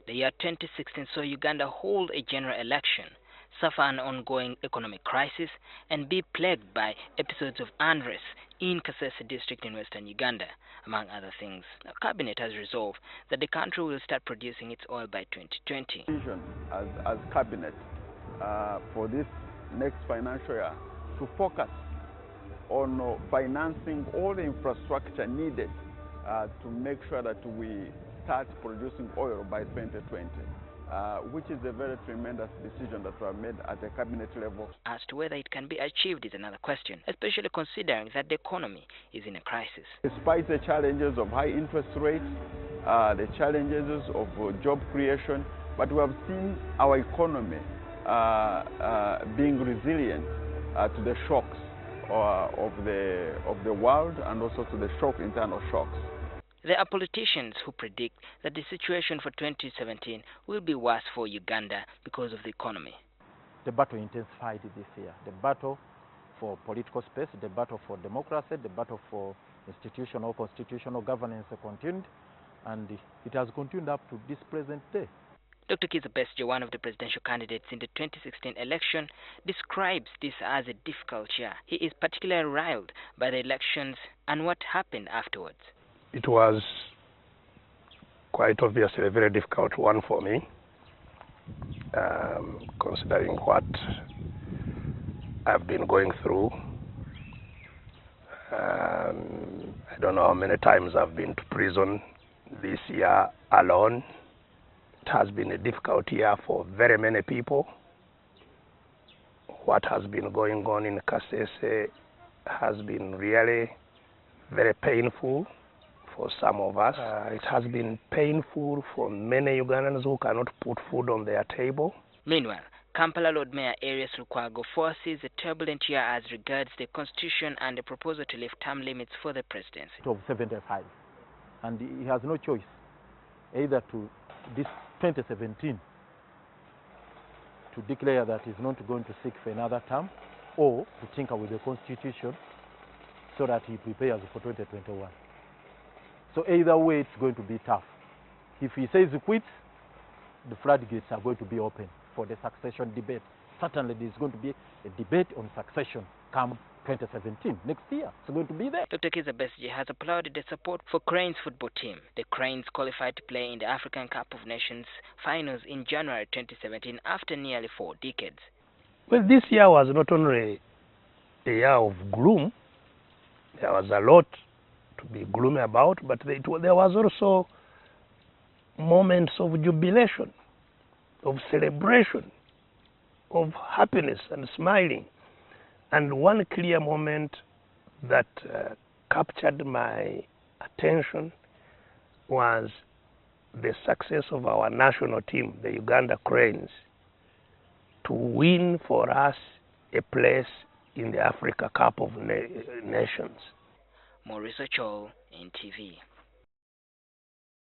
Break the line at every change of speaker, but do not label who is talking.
The year 2016 saw Uganda hold a general election, suffer an ongoing economic crisis, and be plagued by episodes of unrest in Kasese district in western Uganda, among other things. The cabinet has resolved that the country will start producing its oil by 2020.
Vision as cabinet for this next financial year to focus on financing all the infrastructure needed to make sure that we start producing oil by 2020, which is a very tremendous decision that was made at the cabinet level.
As to whether it can be achieved is another question, especially considering that the economy is in a crisis.
Despite the challenges of high interest rates, the challenges of job creation, but we have seen our economy being resilient to the shocks of the world and also to the internal shocks.
There are politicians who predict that the situation for 2017 will be worse for Uganda because of the economy.
The battle intensified this year. The battle for political space, the battle for democracy, the battle for institutional, constitutional governance continued, and it has continued up to this present day.
Dr. Kizza Besigye, one of the presidential candidates in the 2016 election, describes this as a difficult year. He is particularly riled by the elections and what happened afterwards.
It was quite obviously a very difficult one for me, considering what I've been going through. I don't know how many times I've been to prison this year alone. It has been a difficult year for very many people. What has been going on in Kasese has been really very painful for some of us. It has been painful for many Ugandans who cannot put food on their table.
Meanwhile, Kampala Lord Mayor Arias Lukwago foresees a turbulent year as regards the constitution and the proposal to lift term limits for the presidency.
Of 75, and he has no choice either to this 2017 to declare that he's not going to seek for another term, or to tinker with the constitution so that he prepares for 2021. So either way, it's going to be tough. If he says he quits, the floodgates are going to be open for the succession debate. Certainly, there's going to be a debate on succession come 2017. Next year, it's going to be there.
Dr. Kizza Besigye has applauded the support for Cranes football team. The Cranes qualified to play in the African Cup of Nations finals in January 2017 after nearly 4 decades.
Well, this year was not only a year of gloom. There was a lot to be gloomy about, but there was also moments of jubilation, of celebration, of happiness and smiling. And one clear moment that captured my attention was the success of our national team, the Uganda Cranes, to win for us a place in the Africa Cup of Nations.
Maurice Ochol, NTV.